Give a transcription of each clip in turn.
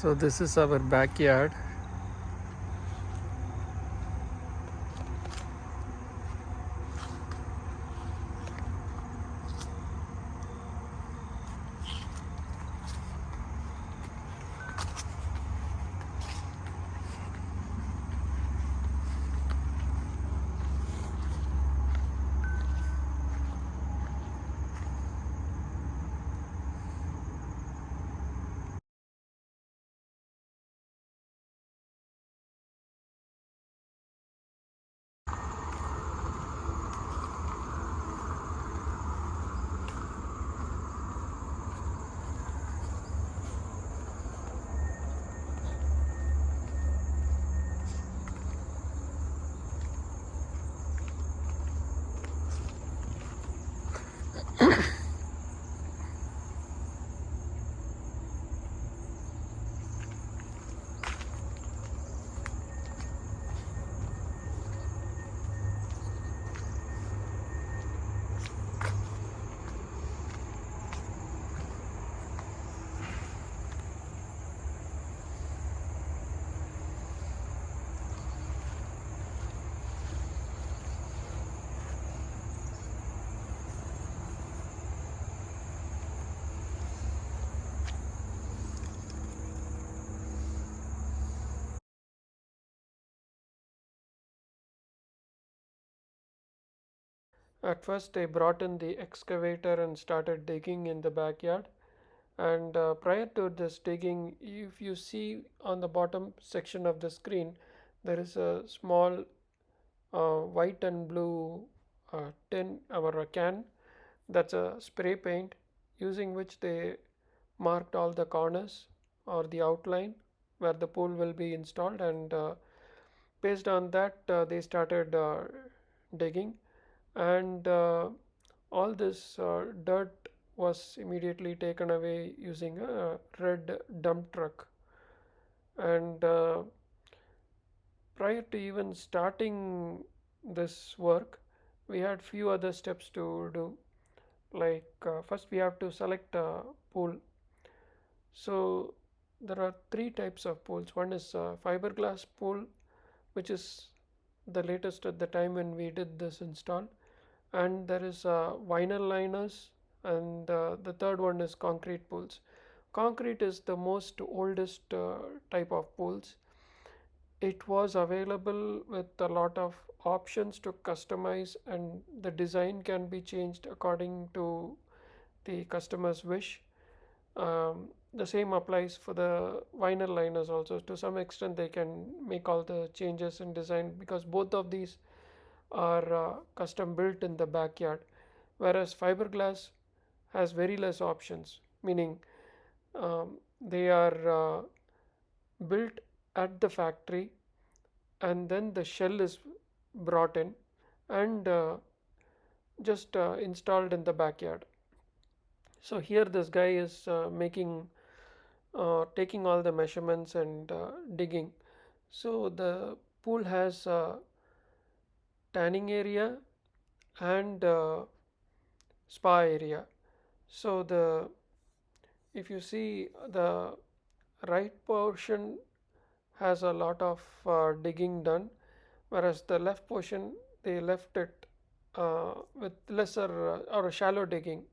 So this is our backyard. At first, they brought in the excavator and started digging in the backyard. And prior to this digging, if you see on the bottom section of the screen, there is a small white and blue tin or a can. That's a spray paint using which they marked all the corners or the outline where the pool will be installed, and based on that they started digging, and all this dirt was immediately taken away using a red dump truck. And prior to even starting this work, we had few other steps to do. Like first we have to select a pool. So there are three types of pools. One is fiberglass pool, which is the latest at the time when we did this install, and there is vinyl liners, and the third one is concrete pools. Concrete is the most oldest type of pools. It was available with a lot of options to customize, and the design can be changed according to the customer's wish. The same applies for the vinyl liners also. To some extent, they can make all the changes in design because both of these are custom built in the backyard, whereas fiberglass has very less options, meaning they are built at the factory, and then the shell is brought in and just installed in the backyard. So here this guy is taking all the measurements and digging. So the pool has tanning area and spa area. So the if you see, the right portion has a lot of digging done, whereas the left portion they left it with lesser or a shallow digging.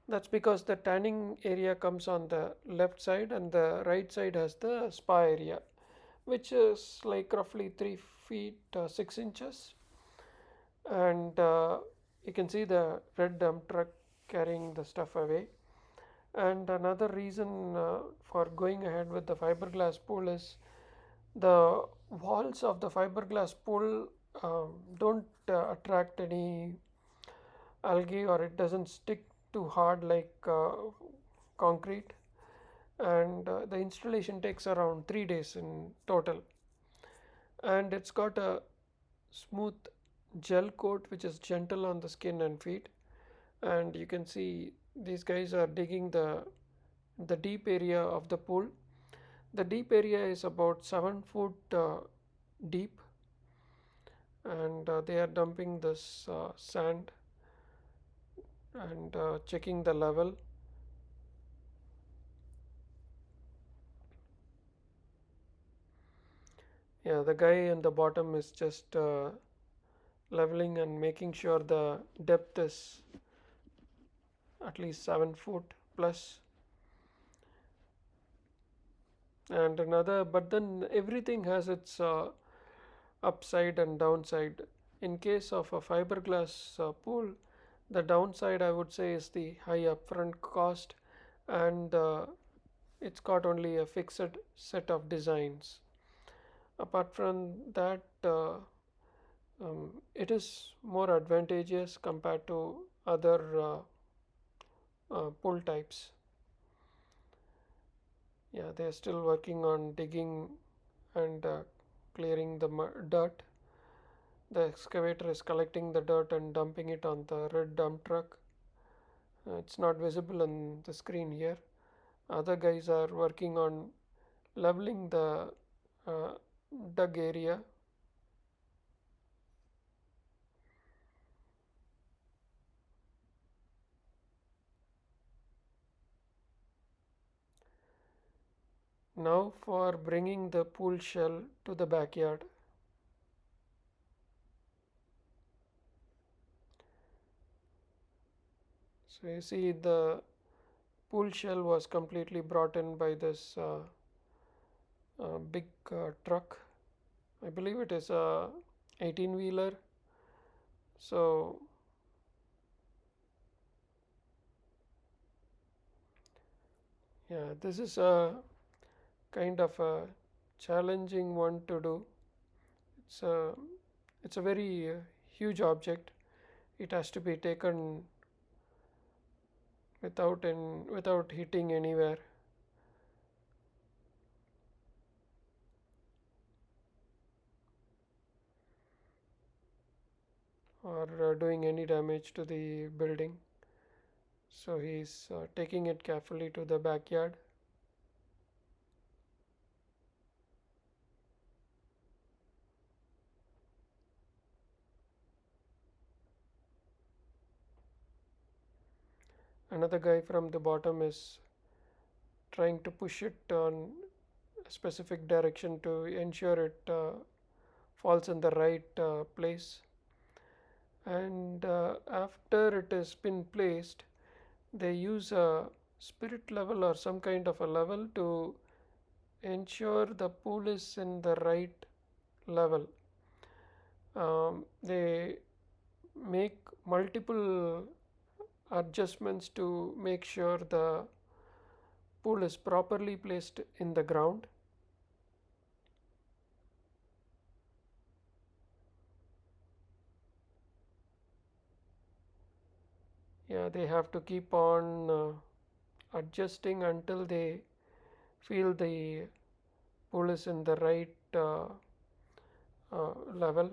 That's because the tanning area comes on the left side and the right side has the spa area, which is like roughly 3 feet 6 inches. And you can see the red dump truck carrying the stuff away. And another reason for going ahead with the fiberglass pool is the walls of the fiberglass pool don't attract any algae, or it doesn't stick too hard like concrete. And the installation takes around 3 days in total, and it's got a smooth gel coat which is gentle on the skin and feet. And you can see these guys are digging the deep area of the pool. The deep area is about 7 foot deep, and they are dumping this sand and checking the level. Yeah, the guy in the bottom is just leveling and making sure the depth is at least 7 foot plus. And another, but then everything has its upside and downside. In case of a fiberglass pool, the downside I would say is the high upfront cost, and it's got only a fixed set of designs. Apart from that, it is more advantageous compared to other pool types. Yeah, they're still working on digging and clearing the dirt. The excavator is collecting the dirt and dumping it on the red dump truck. It's not visible on the screen here. Other guys are working on leveling the uh, dug area. Now for bringing the pool shell to the backyard. So you see the pool shell was completely brought in by this big truck. I believe it is a 18 wheeler. So yeah, this is a kind of a challenging one to do. It's a it's a very huge object. It has to be taken without hitting anywhere or doing any damage to the building. So he's taking it carefully to the backyard. Another guy from the bottom is trying to push it on a specific direction to ensure it falls in the right place. And after it has been placed, they use a spirit level or some kind of a level to ensure the pool is in the right level. They make multiple adjustments to make sure the pool is properly placed in the ground. Yeah, they have to keep on adjusting until they feel the pool is in the right level.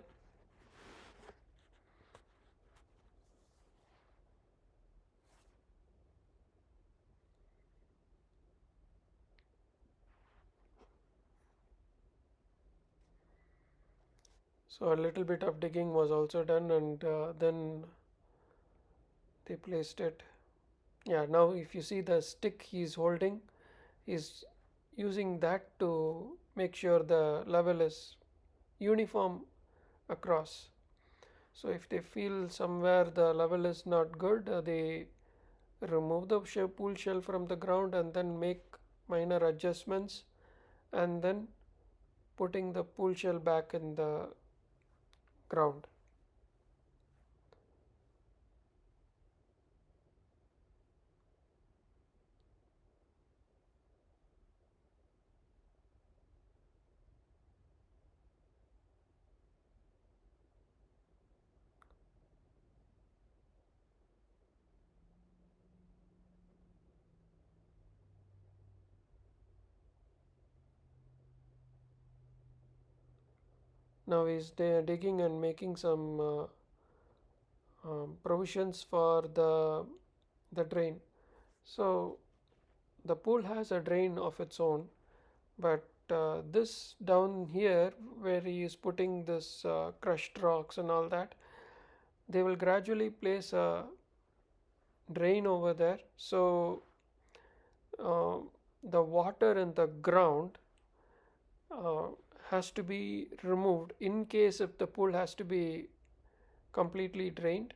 So a little bit of digging was also done, and then they placed it. Yeah, now if you see the stick he's holding, he's using that to make sure the level is uniform across. So if they feel somewhere the level is not good, they remove the pool shell from the ground and then make minor adjustments, and then putting the pool shell back in the ground. Now he's digging and making some provisions for the drain. So the pool has a drain of its own, but this down here where he is putting this crushed rocks and all that, they will gradually place a drain over there. So uh, the water in the ground uh, has to be removed. In case if the pool has to be completely drained,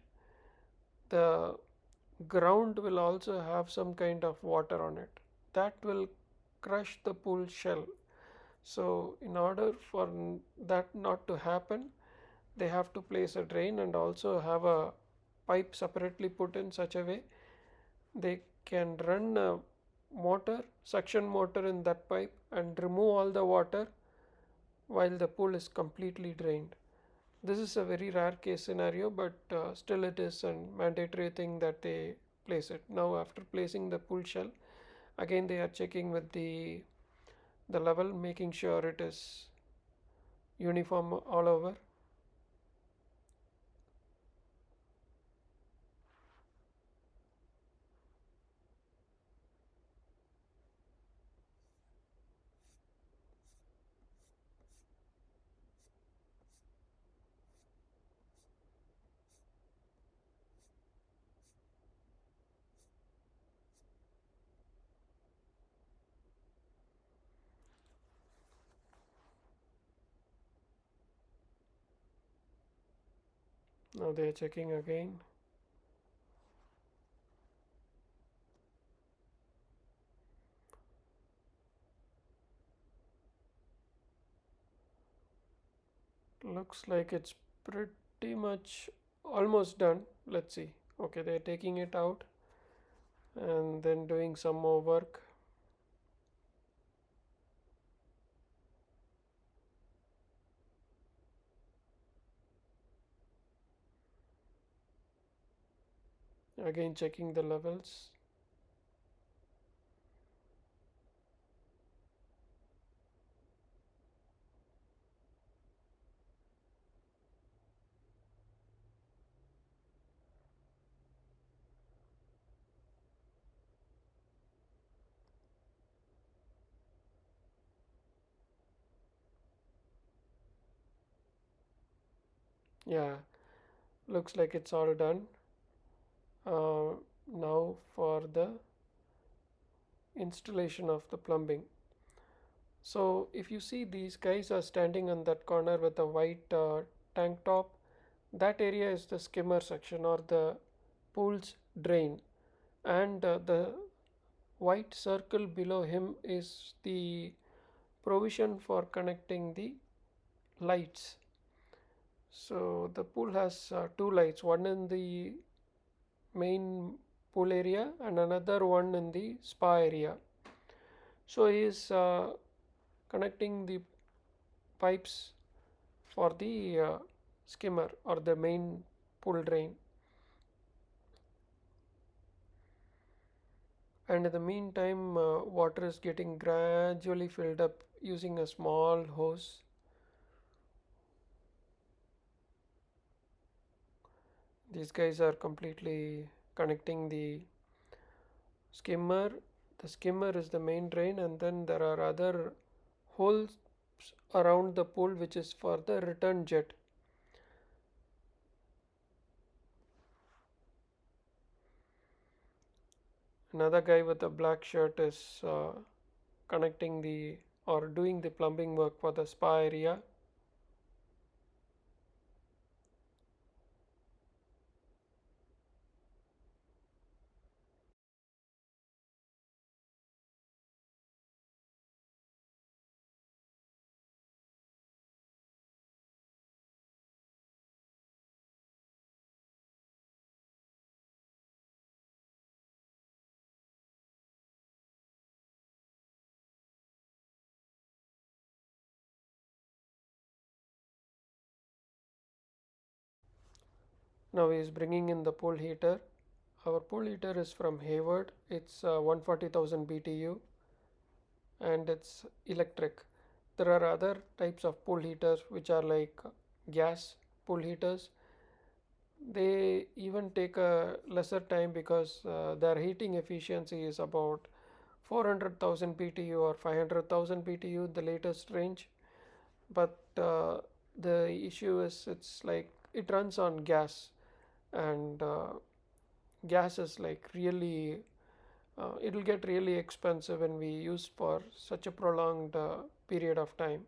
the ground will also have some kind of water on it. That will crush the pool shell. So, in order for that not to happen, they have to place a drain and also have a pipe separately put in such a way they can run a motor, suction motor in that pipe and remove all the water while the pool is completely drained. This is a very rare case scenario, but still it is a mandatory thing that they place it. Now, after placing the pool shell, again they are checking with the level, making sure it is uniform all over. Now they are checking again. Looks like it's pretty much almost done. Let's see. Okay, they're taking it out and then doing some more work. Again, checking the levels. Yeah, looks like it's all done. Now for the installation of the plumbing. So if you see these guys are standing on that corner with a white tank top, that area is the skimmer section or the pool's drain, and the white circle below him is the provision for connecting the lights. So the pool has two lights, one in the main pool area and another one in the spa area. So he is connecting the pipes for the skimmer or the main pool drain. And in the meantime, water is getting gradually filled up using a small hose. These guys are completely connecting the skimmer. The skimmer is the main drain, and then there are other holes around the pool which is for the return jet. Another guy with a black shirt is connecting the or doing the plumbing work for the spa area. Now he is bringing in the pool heater. Our pool heater is from Hayward. It's 140,000 BTU and it's electric. There are other types of pool heaters which are like gas pool heaters. They even take a lesser time because their heating efficiency is about 400,000 BTU or 500,000 BTU, the latest range. But the issue is it's like it runs on gas, and gas is like really it'll get really expensive when we use for such a prolonged period of time.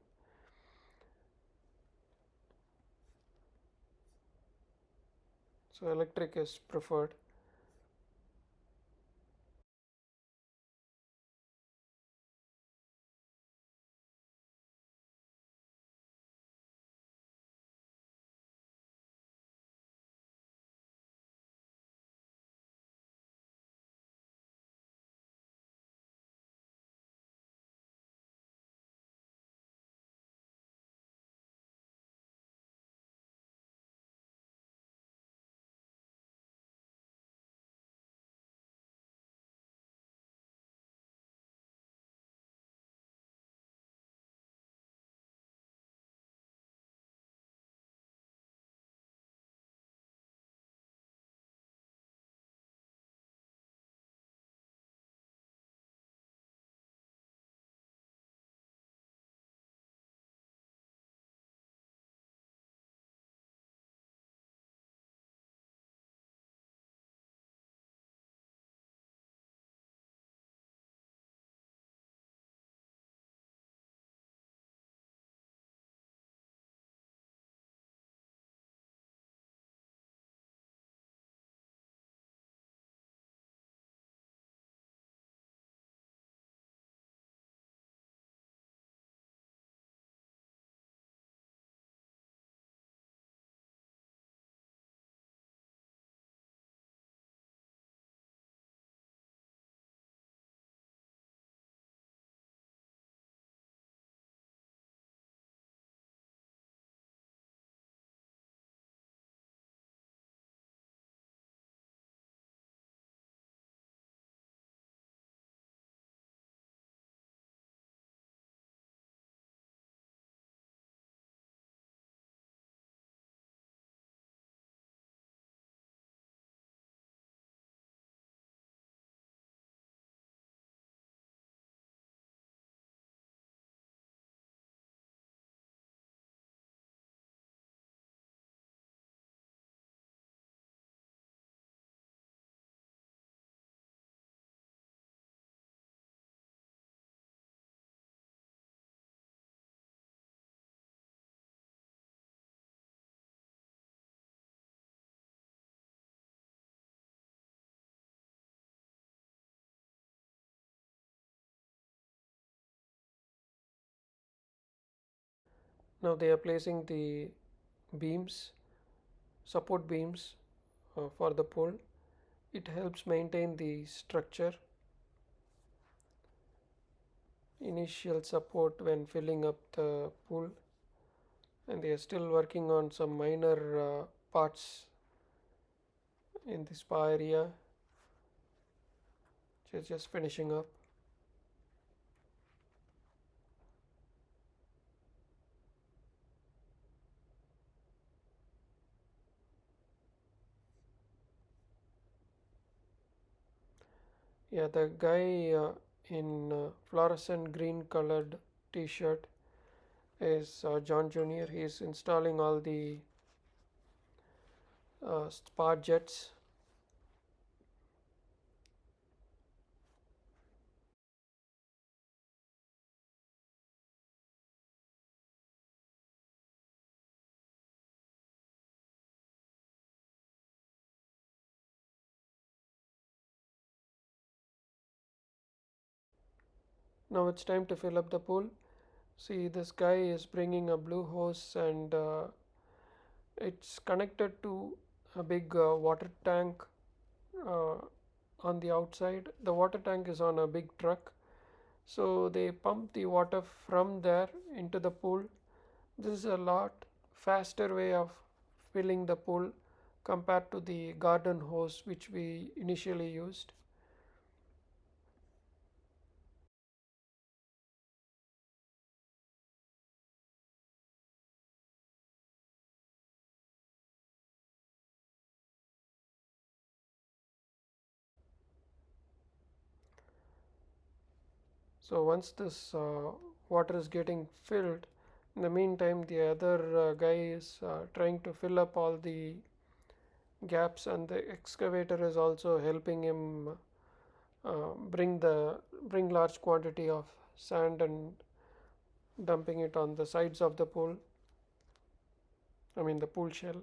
So electric is preferred. Now they are placing the beams, support beams for the pole. It helps maintain the structure, initial support when filling up the pool, and they are still working on some minor parts in the spa area, just finishing up. Yeah, the guy in fluorescent green colored t-shirt is John Jr. He's installing all the spa jets. Now it's time to fill up the pool. See, this guy is bringing a blue hose, and it's connected to a big water tank uh, on the outside. The water tank is on a big truck, so they pump the water from there into the pool. This is a lot faster way of filling the pool compared to the garden hose which we initially used. So once this water is getting filled, in the meantime the other guy is trying to fill up all the gaps, and the excavator is also helping him bring large quantity of sand and dumping it on the sides of the pool. I mean the pool shell.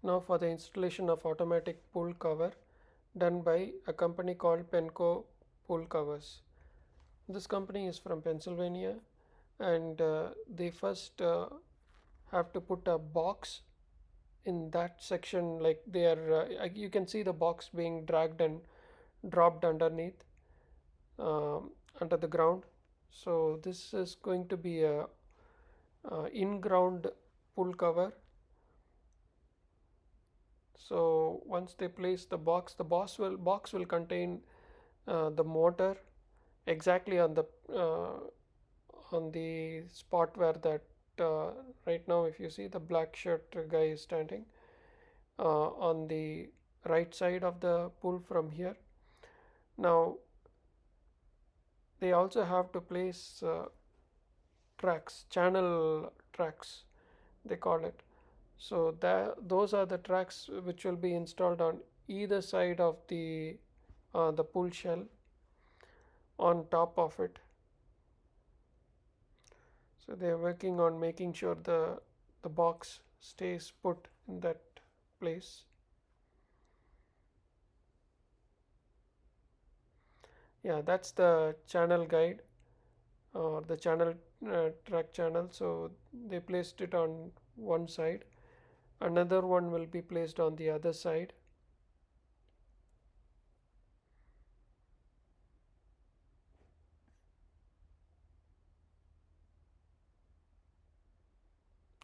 Now for the installation of automatic pool cover done by a company called Penco Pool Covers. This company is from Pennsylvania, and they first have to put a box in that section, like they are you can see the box being dragged and dropped underneath, under the ground. So this is going to be a in-ground pool cover. So once they place the box will contain the motor exactly uh, on the spot where that uh, right now, if you see, the black shirt guy is standing on the right side of the pool from here. Now they also have to place tracks, channel tracks, they call it. So those are the tracks which will be installed on either side of the pool shell on top of it. So they are working on making sure the box stays put in that place. Yeah, that's the channel guide or the channel track channel. So they placed it on one side. Another one will be placed on the other side.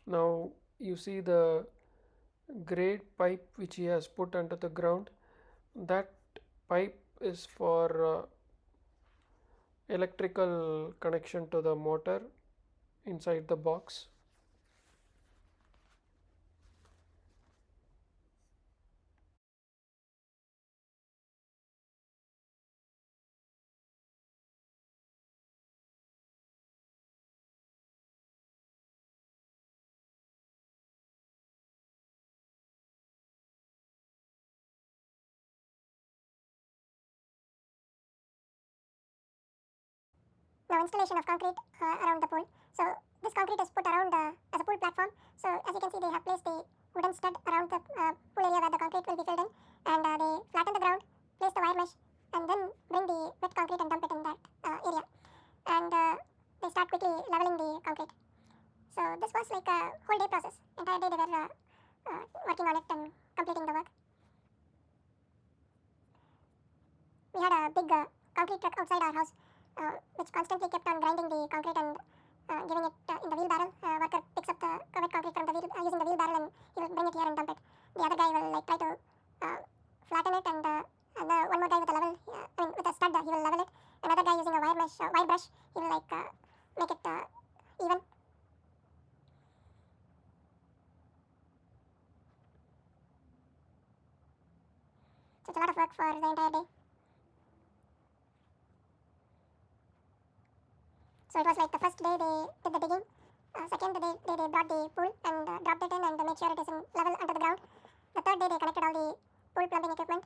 Now you see the grade pipe which he has put under the ground. That pipe is for electrical connection to the motor inside the box. Now installation of concrete around the pool. So this concrete is put around as a pool platform. So as you can see, they have placed the wooden stud around the pool area where the concrete will be filled in, and they flatten the ground, place the wire mesh, and then bring the wet concrete and dump it in that area. And they start quickly leveling the concrete. So this was like a whole day process. Entire day they were working on it and completing the work. We had a big concrete truck outside our house, which constantly kept on grinding the concrete and giving it in the wheelbarrow. Worker picks up the wet concrete from the using the wheelbarrow, and he will bring it here and dump it. The other guy will like try to flatten it, and the one more guy with a level, with a stud, he will level it. Another guy using a wire mesh, wire brush, he will like make it even. So it's a lot of work for the entire day. So it was like the first day they did the digging. Second day they brought the pool and dropped it in and made sure it is in level under the ground. The third day they connected all the pool plumbing equipment.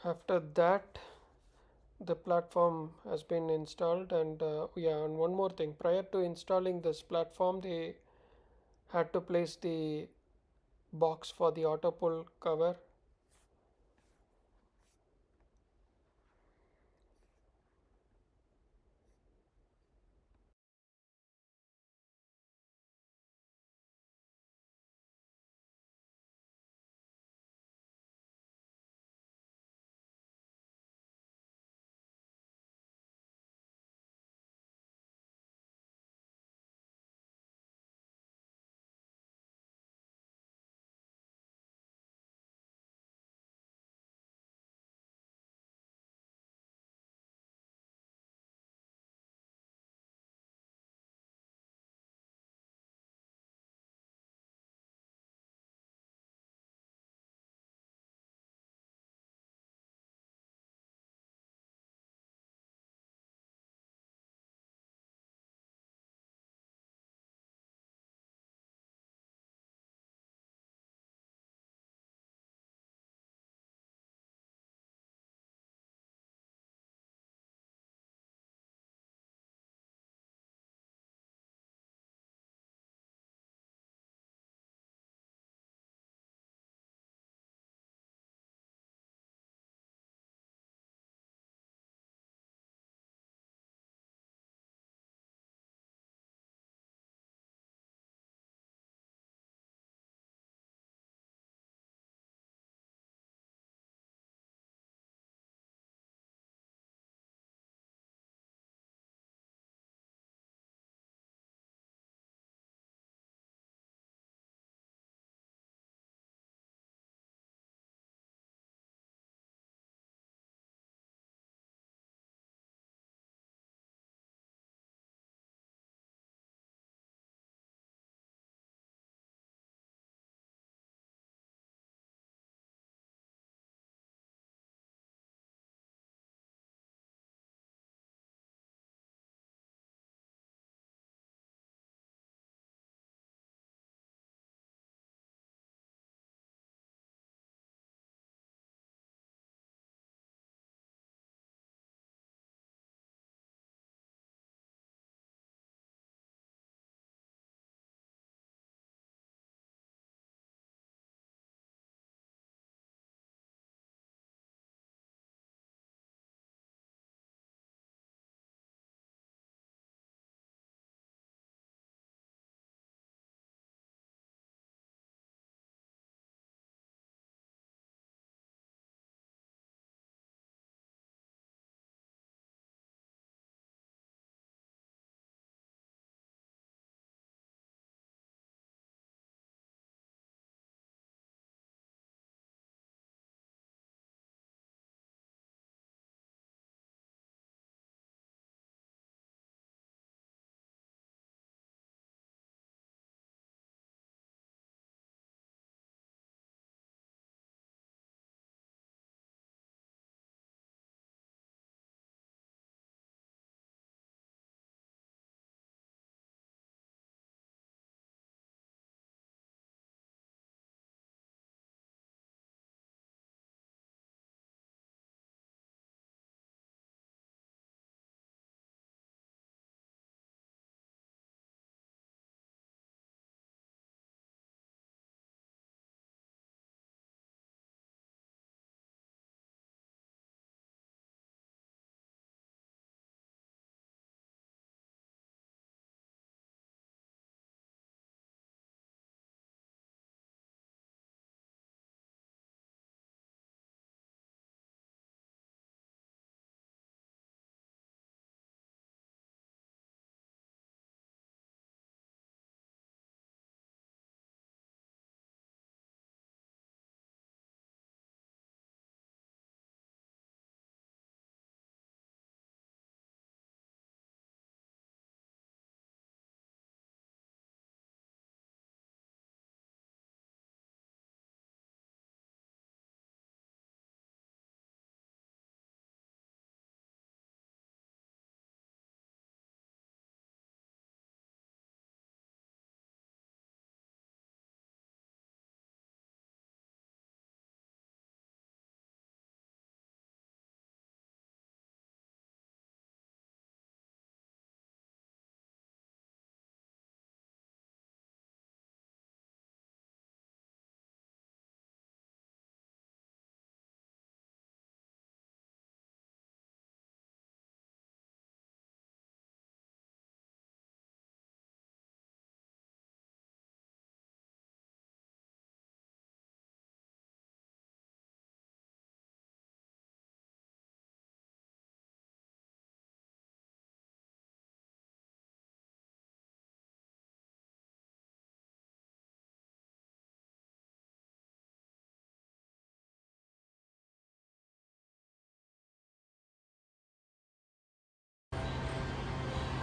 After that, the platform has been installed, and yeah, and one more thing, prior to installing this platform, they had to place the box for the auto pull cover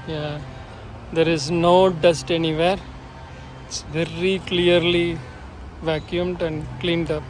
Yeah, there is no dust anywhere. It's very clearly vacuumed and cleaned up.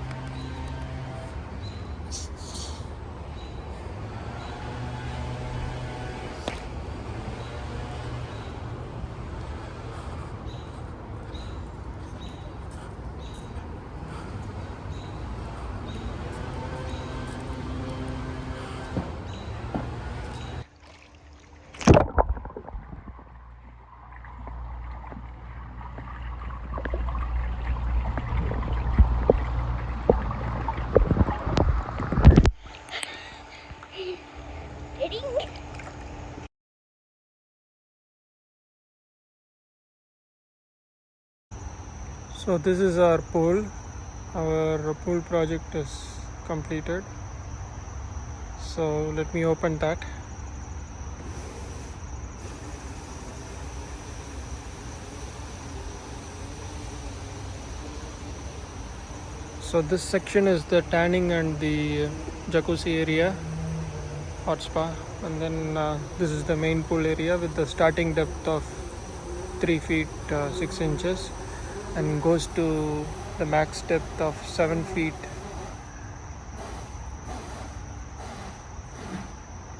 So this is our pool. Our pool project is completed. So let me open that. So this section is the tanning and the jacuzzi area, hot spa, and then this is the main pool area with the starting depth of 3 feet 6 inches and goes to the max depth of 7 feet.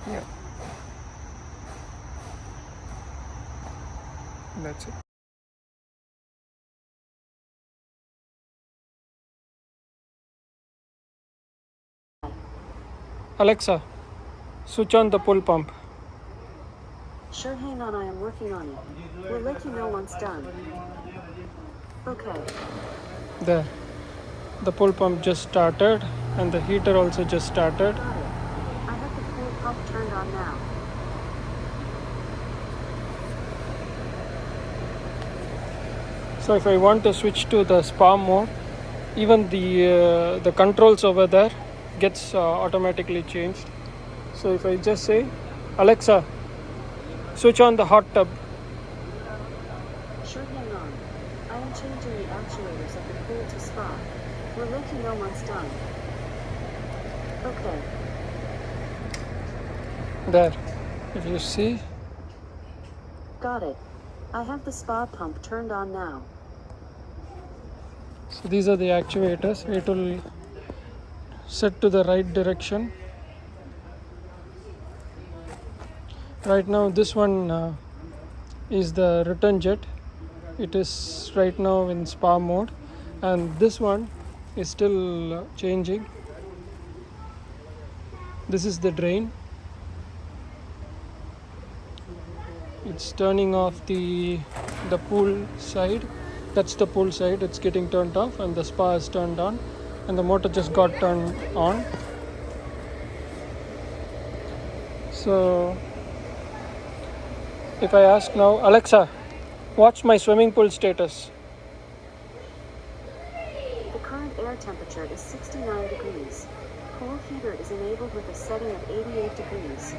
Yeah, that's it. Alexa, switch on the pool pump. Sure, hang on, I am working on it. We'll let you know once done. Okay. There. The pool pump just started and the heater also just started. Got it. I have the pool pump turned on now. So if I want to switch to the spa mode, even the controls over there gets automatically changed. So if I just say, Alexa, switch on the hot tub. Sure, hang on. I am changing the actuators of the pool to spa. We'll let you know once done. Okay. There. If you see, Got it. I have the spa pump turned on now. so these are the actuators. It will set to the right direction. Right now this one is the return jet. It is right now in spa mode, and this one is still changing. This is the drain. It's turning off the pool side. That's the pool side. It's getting turned off, and the spa is turned on, and the motor just got turned on. So if I ask now, Alexa, what's my swimming pool status? The current air temperature is 69 degrees. Pool heater is enabled with a setting of 88 degrees.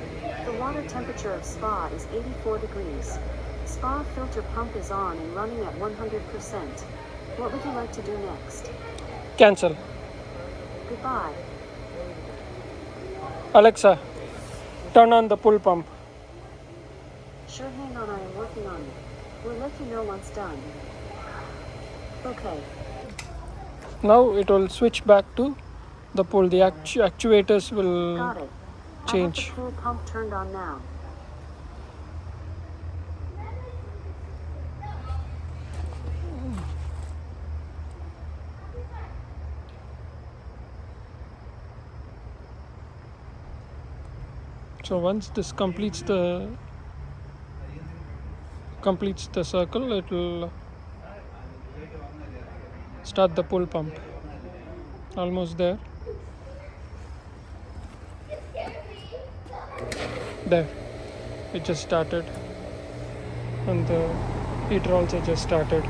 The water temperature of spa is 84 degrees. Spa filter pump is on and running at 100%. What would you like to do next? Cancel. Goodbye. Alexa, turn on the pool pump. Sure, hang on, I am working on it. We'll let you know once done. Okay. Now it will switch back to the pool. The actuators will Got it. change. I have the pool pump turned on now. So once this completes the circle, it will start the pool pump. Almost there. There. It just started, and the heater also just started.